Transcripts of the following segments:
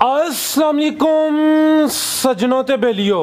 अस्सलाम वालेकुम सजनों ते बेलियो।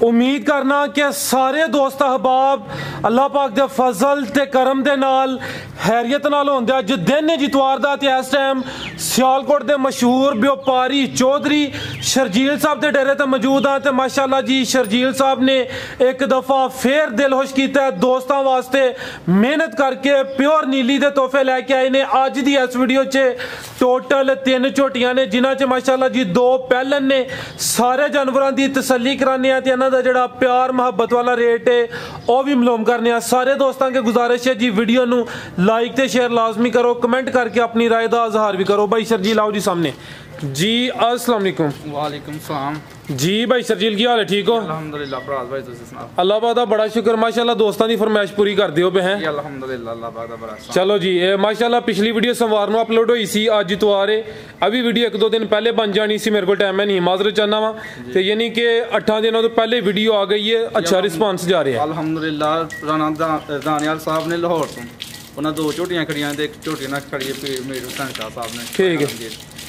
उम्मीद करना कि सारे दोस्त अहबाब अल्लाह पाक दे फजल ते करम दे नाल हैरियत नाल होंदे। अज दिन है जितवार दा ते इस टाइम सियालकोट दे मशहूर व्यापारी चौधरी शर्जील साहब दे डेरे ते मौजूद हाँ। ते माशाअल्लाह जी शर्जील साहब ने एक दफ़ा फिर दिल खुश किया है, दोस्तों वास्ते मेहनत करके प्योर नीली दे तोहफे लैके आए ने। अज दी इस वीडियो च टोटल 3 झोटियां ने जिन्हां च माशाअल्लाह जी 2 पैलन ने। सारे जानवरों की तसल्ली कराने ते इन्हां दा जिहड़ा प्यार मुहब्बत वाला रेट है वह भी मालूम करने। सारे दोस्तों के गुजारिश है जी वीडियो नू लाइक ते शेयर लाजमी करो, कमेंट करके अपनी राय दा इजहार भी करो। भाई शर्जील आओ जी सामने जी। अस्सलाम वालेकुम। वालेकुम सलाम जी भाई शर्जील की हाल है? ठीक हो? अल्हम्दुलिल्लाह भरा भाई तुसीं सुनाओ। अल्लाह पाक दा बड़ा शुक्र माशाअल्लाह दोस्तों की फरमाइश पूरी कर दियो पे हैं। अल्हम्दुलिल्लाह अल्लाह पाक दा बड़ा। चलो जी माशाअल्लाह पिछली वीडियो सोमवार को अपलोड हुई सी, अज इतवार है। अभी वीडियो 1-2 दिन पहले बन जानी सी, मेरे को टाइम है नहीं, माजरत चाहना वा तो यानी कि 8 दिनों तो पहले वीडियो आ गई है। अच्छा रिस्पांस जा रहा है अल्हम्दुलिल्लाह। राणा दानियाल साहब ने लाहौर तो उन्हें 2 झोटियां खड़ियां ते 1 झोटी ना खड़ी है मीर हुसैन शाह साहब ने। ठीक है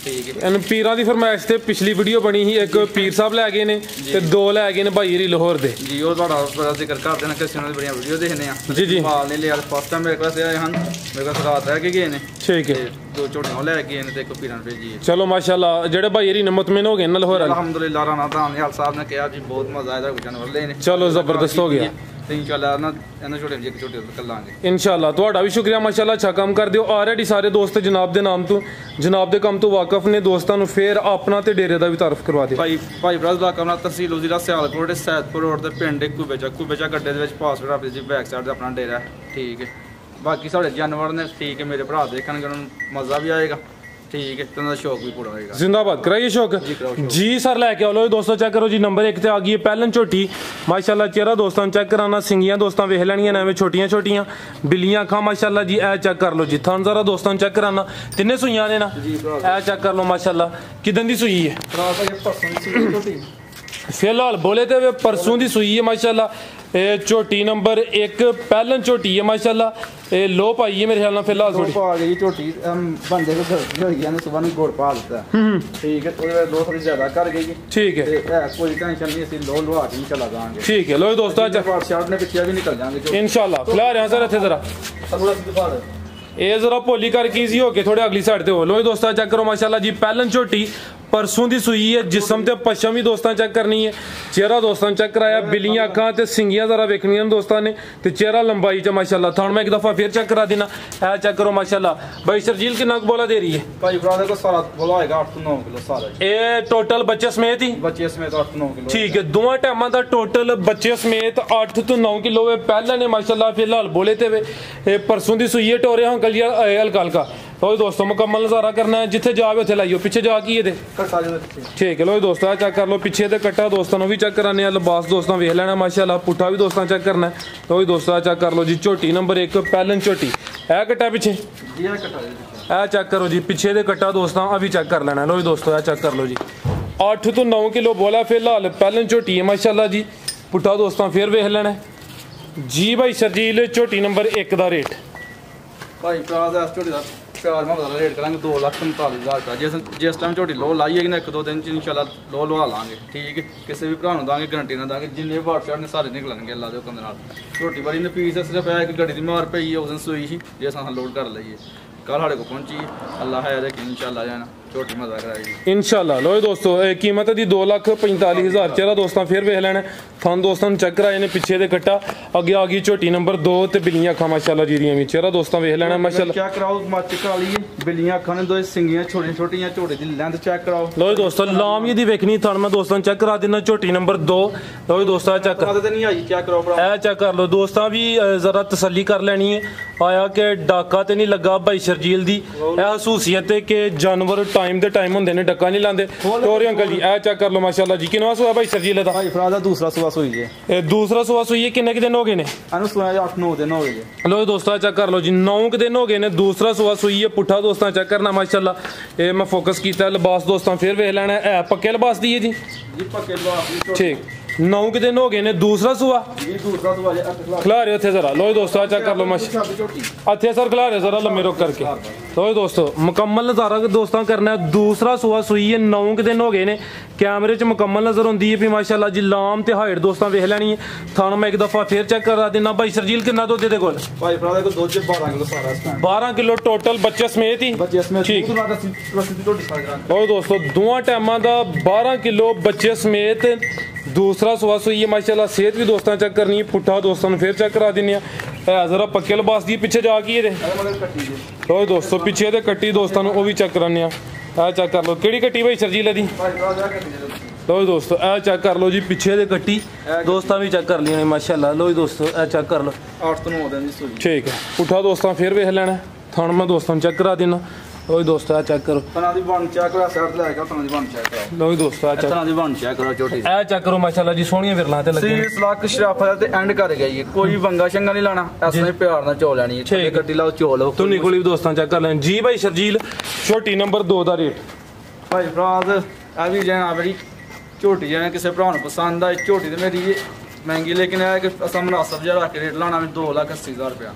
ठीक है। पीरां की फरमाइश से पिछली वीडियो बनी ही, एक पीर साहब लै गए ने ते 2 लै गए ने भाई हरी लाहौर दे जी। वो बड़ा जिक्र करते हैं कि उन्होंने बड़ियां वीडियो देखने हैं जी जी। माल नहीं लिया फर्स्ट टाइम मेरे पास आए हैं, मेरे पास रात रह के गए ने। ठीक है 2 झोटियां लै गए ने ते एक पीरां भेजी। चलो माशाअल्लाह जेड़े भाई हरी ने मुतमिन हो गए ना लाहौर। अल्हम्दुलिल्लाह राणा दानियाल साहब ने कहा जी बहुत मजा आया जानवर लेने। चलो जबरदस्त हो गया इंशाअल्लाह। तुहाडा भी शुक्रिया माशाअल्लाह, अच्छा काम कर दियो। ऑलरेडी सारे दोस्त जनाब दे नाम तो जनाब दे काम तो वाकफ ने। दोस्तों को फिर अपना ते डेरे दा भी तारफ करवा दियो। भाई ब्रदर दा काम तहसील जिला सियालकोट सैदपुर रोड ते पिंड कुबेचा गड्डे दे विच पासपोर्ट ऑफिस दी बैक साइड ते अपना डेरा है। ठीक है बाकी साढ़े जानवर ने ठीक है, मेरे भरा देखणगे उन्हें मज़ा भी आएगा। ठीक है तो शौक भी पूरा होगा। जिंदाबाद कराइए शौक जी सर लैके आओ। लो दोस्तों चेक करो जी नंबर 1 ते आ गई है पैलन झोटी माशाअल्लाह। चेहरा दोस्तों चेक कराना, सिंगियां दोस्तों वेख लैनियां ने छोटियां छोटियां बिल्लियां अखां माशाअल्लाह जी। ए चेक कर लो जी थन जरा दोस्तों चेक कराना, 3 सुइयां ने ना। ए चेक कर लो माशाअल्लाह किदन दी सुई है फिलहाल बोले तो परसों की सुई है माशाअल्लाह। झोटी नंबर 1 पैलन झोटी है माशाअल्लाह। लो पाई है मेरे ख्याल में फिलहाल थोड़ी पा गई झोटी बंदे को हो गया ने सुबह ने गुड़ पा देता। ठीक है थोड़ी लो थोड़ी ज्यादा कर गई। ठीक है कोई टेंशन नहीं, असि लो लवा के चला जाएंगे। ठीक है लो दोस्तों शॉट ने पीछे भी निकल जाएंगे इंशाल्लाह। फिलहाल यहां सर इथे जरा ये जरा भोली करके इजी होके थोड़े अगली साइड ते हो। लो दोस्तों चेक करो माशाअल्लाह जी पैलन झोटी परसों की सुई है। जिसम ते पश्चिम भी दोस्तों चेक करनी है। चेहरा दोस्तों चेक कराया, बिल्लियां अखां ते सिंगियां जरा वेखनियां दोस्तों ने ते चेहरा लंबाई च माशाअल्लाह। थान मैं एक दफा फिर चेक करा देना। ए चेक करो माशाअल्लाह। भाई शर्जील कितना बोला दे रही है? भाई ब्रदर को सारा बोला होगा 8 से 9 किलो सारा। ए टोटल बच्चे समेत ही? बच्चे समेत 8 से 9 किलो। ठीक है दोवां टाइमां दा टोटल बच्चे समेत 8 तो 9 किलो पहले ने माशाअल्लाह। फिलहाल बोले थे परसों की सुई है टोरे अंकल जी हल्का हल्का। तो दोस्तों मुकम्मल नज़ारा करना है, जिथे जावे उथे लाइयो। पीछे जा की ये ठीक है लो दोस्तों चेक कर लो पीछे तो कट्टा दोस्तों भी चेक कराने। लिबास दोस्तों वेख लेना माशाअल्लाह। पुट्ठा भी दोस्तों चेक करना है। तो दोस्तों चेक कर लो जी झोटी नंबर 1 पैलन झोटी है कट्टा पीछे ए चेक करो जी पीछे दे कट्टा दोस्तों अभी चेक कर लेना। लो दोस्तों चेक कर लो जी 8 तो 9 किलो बोला फिलहाल पैलन झोटी है माशाअल्लाह जी। पुट्ठा दोस्तों फिर वेख लेना जी। भाई शर्जील झोटी नंबर 1 का रेट भाई प्यार में रेट करेंगे 2,45,000 जिस टाइम झोटी लो लाइए ना 1-2 दिन इंशाल्लाह लो लवा लाँगे। ठीक है किसी भी भरा देंगे गारंटी ना देंगे। जिन्हें व्हाट्सएप ने सारे निकलने अल्लाह के हुक्म नाल। झोटी बड़ी नफीस है, सिर्फ एक गड्डी की मार पई है उस दिन सुई ही जिस लोड कर लीए कल साढ़े को पहुंची अल्लाह है इंशाल्लाह जाना झोटी मजा कराएगी इंशाल्लाह। लो दोस्तों कीमत दी 2,45,000 चेहरा दोस्तों फिर वेख लेना। थान दोस्तों चेक कराए ने पीछे दे कट्टा अगे आ गई झोटी नंबर 2 ते बिल्लियां अखां माशाअल्लाह जी दियां भी। चेहरा दोस्तों वेख लेना माशाअल्लाह। क्या कराओ मच काली बिल्लियां अखां ने 2 सिंगियां छोटी छोटियां झोटी दी लेंथ चेक कराओ। लो दोस्तों लाम ये दी वेखनी थान मैं दोस्तों चेक करा देना झोटी नंबर 2। लो दोस्तों चेक कर नहीं आई चेक करो ए चेक कर लो दोस्तों भी जरा तसल्ली कर लेनी है आया कि डाका ते नहीं लगा भाई शर्जील दी। यह खसूसियत है कि जानवर टाइम दे टाइम होंदे ने डक्का नहीं लांदे। टोरे अंकल जी ए चेक कर लो माशाअल्लाह जी। किनवा सुआ भाई शर्जील दा? भाई फरादा दूसरा सुआ सुई है। दूसरा सुआ सुई है किन्ने दिन हो गए ने? अनु सुआ 8-9 दिन हो गए। लो दोस्तों चेक कर लो जी 9 दिन हो गए ने। दूसरा सुआ सुई है। पुट्ठा दोस्तों चेक करना माशाअल्लाह। ये मैं फोकस किया लिबास दोस्तों फिर वेख लेना है पक्के लिबास दी है जी पक्के लिबास ठीक 9 ਕੁ ਦਿਨ ਹੋ ਗਏ ਨੇ दूसरा सूआ ये दूसरा सूआ जे खिला रहे थे जरा लो दोस्तों चेक कर लो माशा अच्छे सर खिला रहे जरा लम्बे रुक करके लो दोस्तों मुकम्मल नज़ारा दोस्तों करना है दूसरा सूआ सूई है 9 के दिन हो गए ने कैमरे च मुकम्मल नज़र आती है भी माशाल्लाह जी लाम ते हाइट दोस्तों वेख लैनी है थानों मैं एक दफ़ा फिर चेक करा देना भाई सरजील कितना दुध दे कोल भाई भरा को दुध 12 किलो सारा इसका 12 किलो टोटल बच्चे समेत ही बच्चे समेत ठीक लो दोस्तों दोवां टाइमां दा 12 किलो बच्चे समेत दूसरा सुबह सुई है माशाल्लाह सेहत भी दोस्तों चेक करनी है पुट्ठा दोस्तों फिर चेक करा देने जरा पक्के लिबास दी पिछे जाके लो दोस्तों पिछे दे कट्टी दोस्तों वो भी चेक कराने चेक कर लो केड़ी कट्टी भाई सरजील दी लो दोस्तों चेक कर लो जी पिछे दे कट्टी दोस्तों भी चेक कर लिया माशाल्लाह लो दोस्तों चेक कर लो 8 तो 9 दिन दी सूई ठीक है पुट्ठा दोस्तों फिर वेख लेना थान मैं दोस्तों चेक करा देना लो दोस्तों चेक करो तना दी बन चेक करो साइड ले आके तना दी बन चेक करो लो दोस्तों तना दी बन चेक करो छोटी चेक करो माशाल्लाह जी सोहणियां विरलां ते लगे सीस लाख शराफा ते एंड कर गई है कोई वंगा शंगा नहीं लाना ऐसे प्यार ना चो लेनी है गड्डी लाओ चो लो तू निकोली भी दोस्तों चेक कर लें जी भाई शर्जील छोटी नंबर 2 दा रेट भाई फराज आ भी जाना बड़ी छोटी जाने किसी भरा नूं पसंद आई छोटी ते मेरी महंगी लेकिन है कि असा मुनासिब जिहा रख के रेट लाना मैं 2,80,000 रुपया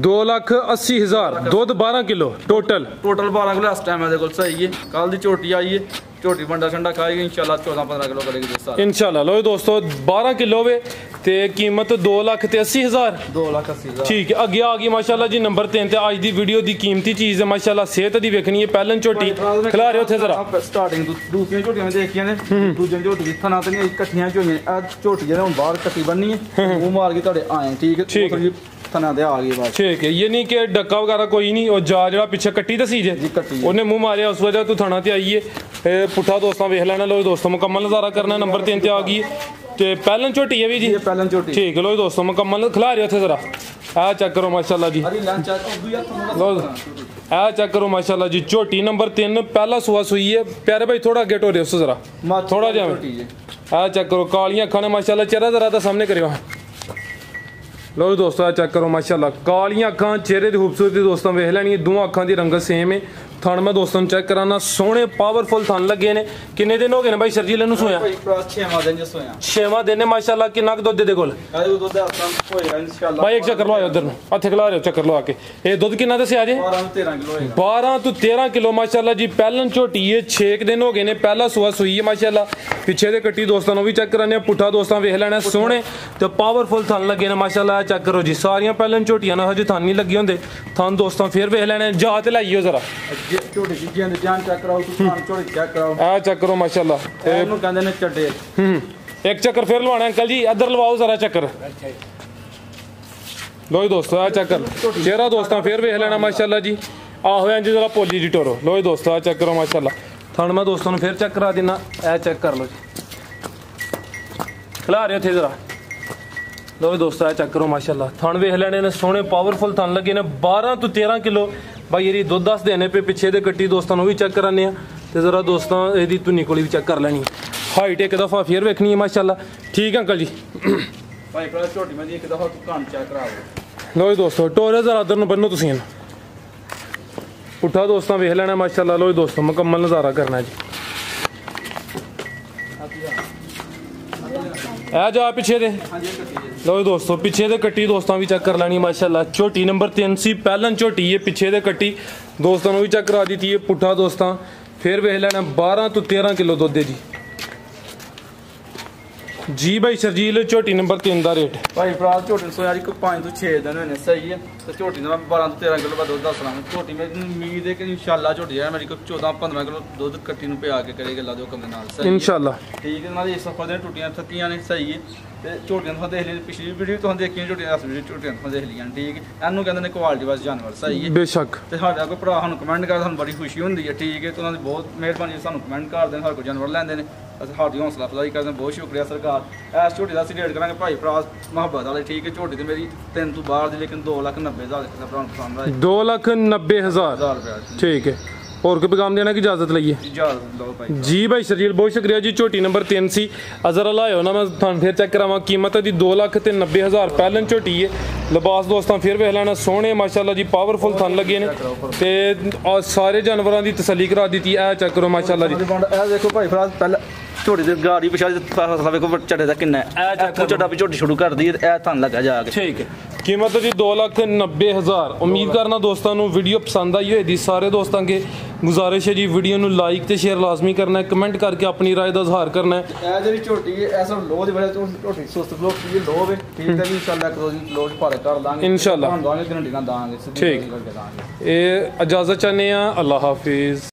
2,80,000 दुध 12 किलो टोटल 12 किलो इस टाइम मेरे को सही है कल दी छोटी आई है छोटी बंडा शंडा खाएगी इंशाल्लाह 14-15 किलो करेगी दोस्तों इंशाल्लाह लो दोस्तों 12 किलो वे ते कीमत 2,80,000 2,80,000 ठीक है अगे आ गई माशाल्लाह जी नंबर 3 ते आज दी वीडियो दी कीमती चीज है माशाल्लाह सेहत दी वेखनी है पहलन झोटी खिला रहे थे जरा स्टार्टिंग दूसरी झोटियां देखियां ने दूसरी झोटी थना ते नहीं इकट्ठियां झोटियां आ झोटी जेने हुन बाहर कट्टी बननी है मुंह मार के तोड़े आए ठीक है थना दे आ गई बात ठीक है ये नहीं कि डक्का वगैरह कोई नहीं और जा जरा पीछे कट्टी दसी जे उन्हें मुंह मारिया उस वजह तू थना ते आई है पुट्ठा दोस्तों वेख लेना लो दोस्तों मुकम्मल नज़ारा करना नंबर 3 ते आ गई ते पहलन झोटी है भी जी पहलन झोटी ठीक है लो दोस्तों मुकम्मल खिला रहे थे जरा चेक करो माशाल्लाह जी लो चेक करो माशाल्लाह जी झोटी नंबर 3 पहला सुआ सुई है प्यारे भाई थोड़ा गेट हो रहे उससे जरा थोड़ा जा चेक करो कालियां अखां ने माशाल्लाह चेहरा जरा तो सामने करियो लो दोस्तों चेक करो माशाल्लाह कालियां अखां चेहरे की खूबसूरती दोस्तों वेख लैनी दोवां अखां की रंगत सेम है थान मैं दोस्तों चेक कराना सोहने पावरफुल थान लगे ने किन्ने दिन हो गए भाई सरजील नूं सोया 6वां दिन है माशाल्लाह किन्ना क दुध दे कोल भाई एक चक्कर लो उधर हथे खिला रहे हो चक्कर लो आके ये दुध किन्ना दस्या जे 12 तो 13 किलो माशाल्लाह जी पहलन झोटी है 6 दिन हो गए ने पहला सुआ सुई है माशाल्लाह पिछे दे कट्टी दोस्तों भी चेक कराने पुट्ठा दोस्तों वेख लेना सोहने तो पावरफुल थान लगे ने माशाल्लाह चेक करो जी सारियां पहलन झोटियां ना हजे थान नहीं लगे होंदे थान दोस्तों फिर वेख लेने जा ते लाइयो जरा चेक करो माशाल्लाह एक चक्कर फिर लवाना अंकल जी इधर लवाओ जरा चक्कर लो दोस्तों चेक कर चेहरा दोस्तों फिर वेख लेना माशाल्लाह जी आहो इंज जरा पोली जी टोरो लो दोस्तों चेक करो माशाल्लाह थान मैं दोस्तों फिर चेक करा देना चेक कर लो जी खिला रहे थे जरा लो दोस्तों चेक करो माशाल्लाह थान वेख लेने ने सोहने पावरफुल थान लगे ने 12 तो 13 किलो भाई ये दुध 10 देने पे पिछे दे कट्टी दोस्तों भी चेक कराने तो जरा दोस्तों यदि धुनी कोली भी चेक कर लेनी हाइट एक दफ़ा फिर वेखनी है माशाल्लाह ठीक है अंकल जी लो दोस्तों टोरे जरा उधर बनो तुम पुट्ठा दोस्तों वेख लेना माशाल्लाह लो दोस्तों मुकम्मल नज़ारा करना जी जा पिछे दे लो दोस्तों पिछे दे कट्टी दोस्तों भी चेक कर लेनी माशाल्लाह झोटी नंबर 3 सी पहलन झोटी है पिछे दे कट्टी दोस्तों भी चेक करा दी थी पुट्ठा दोस्तों फिर वेख लेना 12 तो 13 किलो दुध जी जी भाई सरजील झोटी नंबर 3 का रेट भाई फराज झोटी सो यार 5 तो 6 दिन होने सही है तो झोटी मैं 12 तो 13 किलो का दुध दस रहा झोटी मेरी उम्मीद है कि इंशाल्लाह झोटी है मेरी को 14-15 किलो दुध कट्टी पे आके करेगी ला दो कम नाल इंशाल्लाह ठीक है ना इस सफर दिन टूटियां थकियां ने सही है ते झोटियां तुहां देख ली पिछली वीडियो तुहां देखियां झोटियां अस वीडियो झोटियां तुहां देख लियां ठीक है एनू कहंदे ने क्वालिटी वाला जानवर सही है बेशक ते साडा कोई भरा सानू कमेंट कर सानू बड़ी खुशी होंदी है ठीक है तो उन्हां दी बहुत मेहरबानी सानू कमेंट कर देन हर कोई जानवर लैंदे ने साडी हौसला अफजाई करदे बहुत शुक्रिया सरकार इस झोटी दा असीं रेट करांगे भाई फराज मुहब्बत वाले ठीक है झोटी ते मेरी 3 तो बाहर दी लेकिन 2,90,000 किसी भरा पसंद आए 2,90,000 ठीक है और कोई पैगाम देना की इजाजत लईए जी भाई सरजील बहुत शुक्रिया जी झोटी नंबर 3 सी अजर लाओ ना मैं थान फिर चेक करावां कीमत दी 2,90,000 पहलन झोटी है लिबास दोस्तों फिर वेख लेना सोहने माशाल्लाह जी पावरफुल थान लगे ने ते सारे जानवरों की तसल्ली करा दी चेक करो माशाल्लाह जी देखो भाई फराज पहले ਝੋਟੀ ਦੇ ਗਾੜੀ ਪਿਛਾ ਫਸਲਾ ਵੇਖੋ ਝੜੇ ਦਾ ਕਿੰਨਾ ਹੈ ਇਹ ਝੜਾ ਵੀ ਝੋਟੀ ਸ਼ੁਰੂ ਕਰਦੀ ਹੈ ਇਹ ਤੁਹਾਨੂੰ ਲੱਗਾ ਜਾ ਕੇ ਠੀਕ ਹੈ कीमत जी 2,90,000 उम्मीद करना दोस्तों वीडियो पसंद आई होगी सारे दोस्तों के गुजारिश है जी वीडियो ਨੂੰ लाइक ਤੇ शेयर लाजमी करना है कमेंट करके अपनी राय ਦਾ इजहार करना है ਇਹ ਜਿਹੜੀ ਝੋਟੀ ਹੈ ਐਸਾ ਲੋਹ ਦੀ ਵਜ੍ਹਾ ਤੋਂ ਝੋਟੀ ਸੁਸਤ ਲੋਹ ਕੀ ਲੋਹ ਵੇ ਠੀਕ ਹੈ ਵੀ इंशाल्लाह ਇੱਕ ਦੋ ਦਿਨ ਲੋਹ ਭਾਰੇ ਕਰ ਦਾਂਗੇ इंशाल्लाह ਦਾਂਗੇ ਗਰੰਟੀ ਨਾਲ ਦਾਂਗੇ ठीक ਇਹ इजाजत चाहते हैं अल्लाह हाफिज।